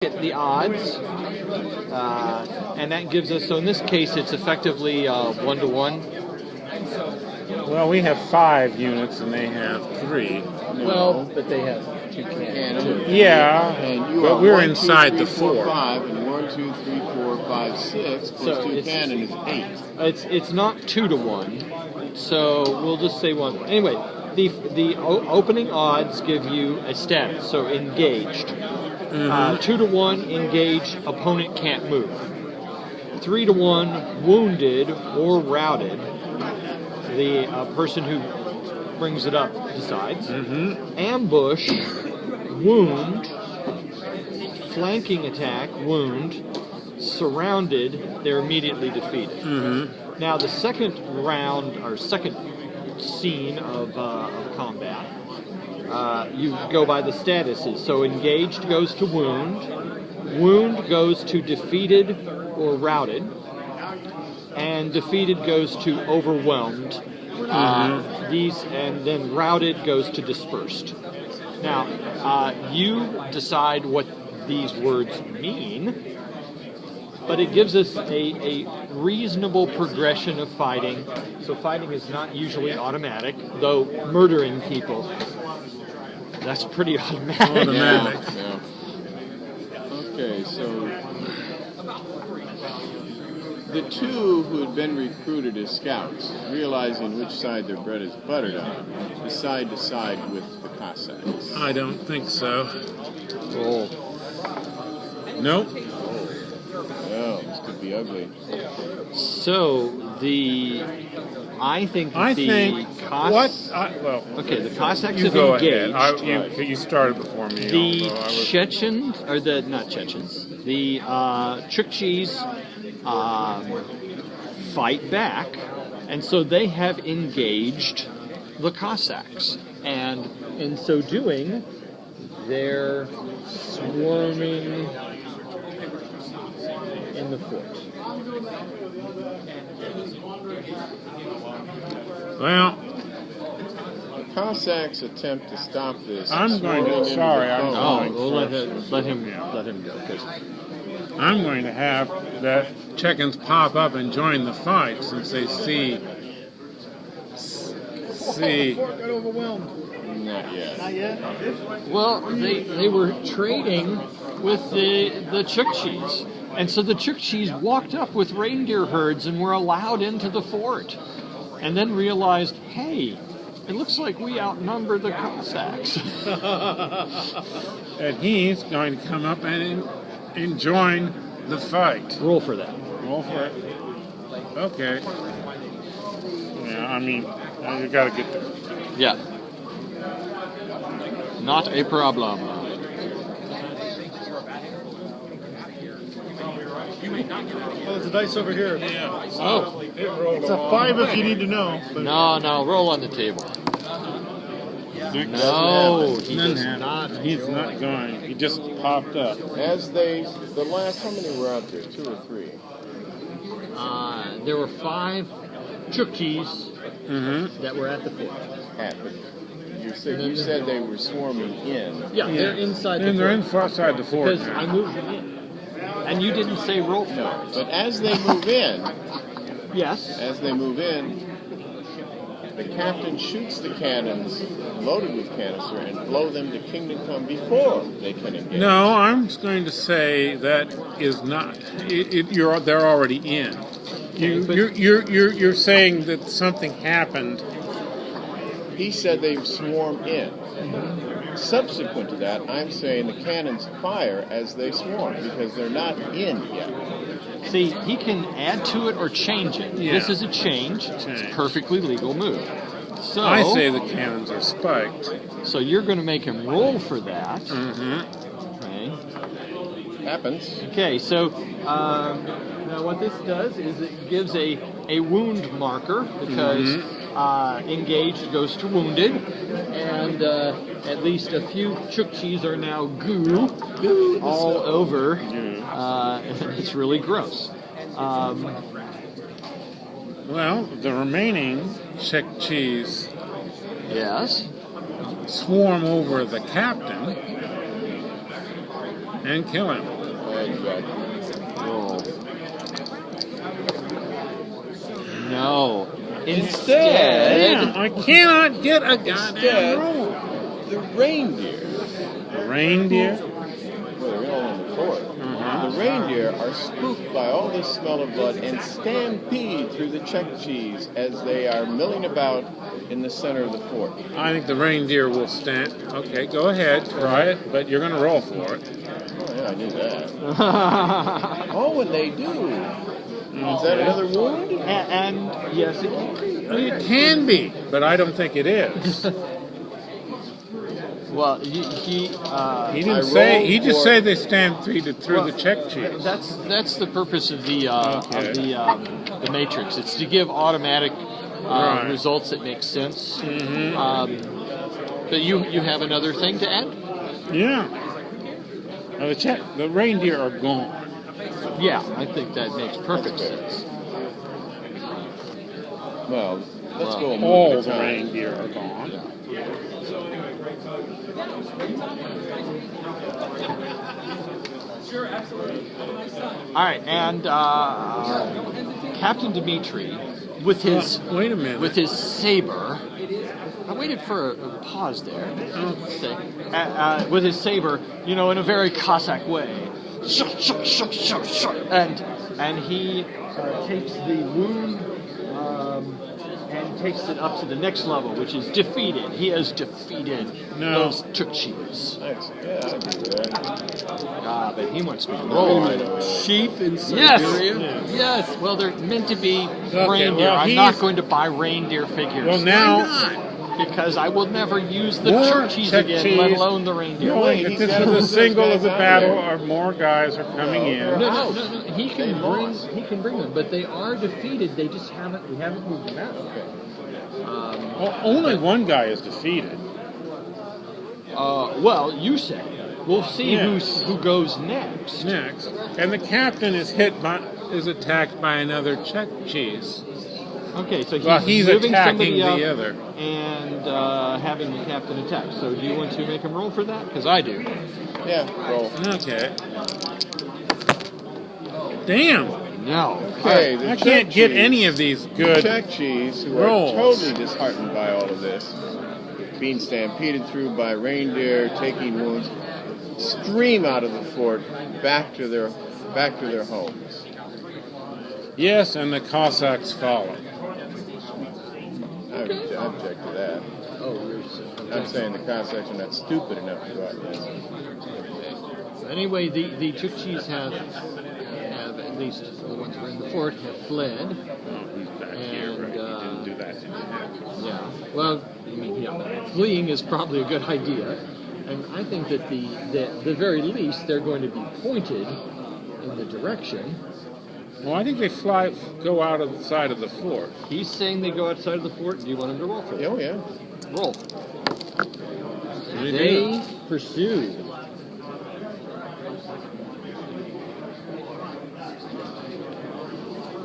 At the odds, and that gives us, so in this case, it's effectively 1-to-1. Well, we have 5 units and they have 3. Well, but they have 2 cannons. Yeah, And you but are we're 1, 2, inside 3, the 4, 4. 5, and 1, 2, 3, 4, 5, 6 plus So 2 cannon is 8. It's not 2-to-1, so we'll just say 1. Anyway, the opening odds give you a status, so engaged. 2-to-1 engaged, opponent can't move. 3-to-1 wounded or routed. The person who brings it up decides. Ambush, wound, flanking attack, wound, surrounded, they're immediately defeated. Now the second round, or second scene of combat, you go by the statuses. So engaged goes to wound goes to defeated or routed, and defeated goes to overwhelmed. And then routed goes to dispersed. Now, you decide what these words mean, but it gives us a reasonable progression of fighting. So fighting is not usually automatic, though murdering people, that's pretty automatic. Yeah. Okay, so the 2 who had been recruited as scouts, realizing which side their bread is buttered on, decide to side with the Cossacks. I don't think so. Roll. Nope. Well, this could be ugly. So I think I think Cossacks. Okay, the Cossacks You have go engaged. ahead. You started before me. The Chechens, or the not Chechens, the Chukchis fight back, and so they have engaged the Cossacks, and in so doing, they're swarming in the fort. Well, The Cossacks attempt to stop this. I'm going to. swarming into Sorry, the I'm foe. going. We'll let him go. 'Cause I'm going to have the Chechens pop up and join the fight since they see. Fort got overwhelmed. Not yet. Not yet? Well, they were trading with the Chukchis, and so the Chukchis walked up with reindeer herds and were allowed into the fort, and then realized, hey, it looks like we outnumber the Cossacks. And he's going to come up and join the fight. Roll for that. Roll for it. Okay. Yeah, I mean, you got to get there. Yeah. Not a problem. Oh, there's a dice over here. Oh, It's a 5 if you need to know. But no, roll on the table. 6. No, he None does happened. not. He's not going. He just popped up. As they, the last, how many were out there? 2 or 3? There were 5 Chukchis that were at the fort. You said they were swarming in. Yeah, they're inside the And they're fort. inside the fort Because I now. moved them in. And you didn't say roll for No, it. but as they move in, Yes. the captain shoots the cannons loaded with canister and blow them to Kingdom Come before they can engage. No, I'm going to say that is not. They're already in. You're saying that something happened. He said they swarm in. Subsequent to that, I'm saying the cannons fire as they swarm because they're not in yet. See, he can add to it or change it. Yeah. This is a change. It's a perfectly legal move. So I say the cannons are spiked. So you're going to make him roll for that. Okay. Happens. Okay, so now what this does is it gives a wound marker because engaged goes to wounded, and at least a few Chukchis are now goo all over. It's really gross. Well, the remaining Chukchis Yes. swarm over the captain. And kill him. Exactly. Roll. No. Instead, Damn, I cannot get a Instead, goddamn roll. the reindeer, The reindeer? well, they're all in the fort. The reindeer are spooked by all this smell of blood and stampede through the Czech cheese as they are milling about in the center of the fort. I think the reindeer will stand. Okay, go ahead, try it, but you're going to roll for it. Oh, yeah, I knew that. Oh, and they do. Is that another wound? and yes, it It can be, but I don't think it is. well, He he didn't say. He just said they stampeded through the Czech cheese. that's the purpose of the Okay. the matrix. It's to give automatic Right. results that make sense. Mm-hmm. But you have another thing to add? Yeah. Now the reindeer are gone. Yeah, I think that makes perfect sense. Well, let's go a move All at a the time. reindeer are gone. All right, and Captain Dimitri, with his Wait a minute. with his saber. I waited for a pause there. Okay. With his saber, in a very Cossack way, and he takes the wound and takes it up to the next level, which is defeated. He has defeated those Chukchis. Nice. Yeah, I agree with that. But he wants me to Oh, roll. I know. Sheep in Yes, Siberia? yes. Well, they're meant to be Okay, reindeer. well, I'm he's- not going to buy reindeer figures. Well, now. Because I will never use the More Chukchis Czech again, cheese. let alone the reindeer. Knowing Wait, that he's this got is all a those single guys of the out battle, there. or more guys are coming in. No. He can They bring. lost. He can bring them, but they are defeated. They just haven't. We haven't moved them out. Well, only one guy is defeated. Well, you say. We'll see Yes. who goes next. Next, and the captain is attacked by another Czech cheese. Okay, so He's moving attacking somebody up the other. and having the captain attack. So do you want to make him roll for that? Because I do. Yeah, roll. Okay. Damn! No. Okay, the I Czech can't get cheese- any of these good. Czech cheese, who rolls. are totally disheartened by all of this, being stampeded through by reindeer, taking wounds, stream out of the fort back to their homes. Yes, and the Cossacks follow. I object to that. Oh, you're I'm saying the Cossacks are not stupid enough to go out there. Anyway, the Chukchis have at least the ones who are in the fort have fled. Oh, he's back here, And, right? He didn't do that. Yeah. Well, fleeing is probably a good idea, and I think that the very least they're going to be pointed in the direction. Well, I think they go out of the side of the fort. He's saying they go outside of the fort. Do you want him to roll for that? Oh, yeah. Roll. They They pursue.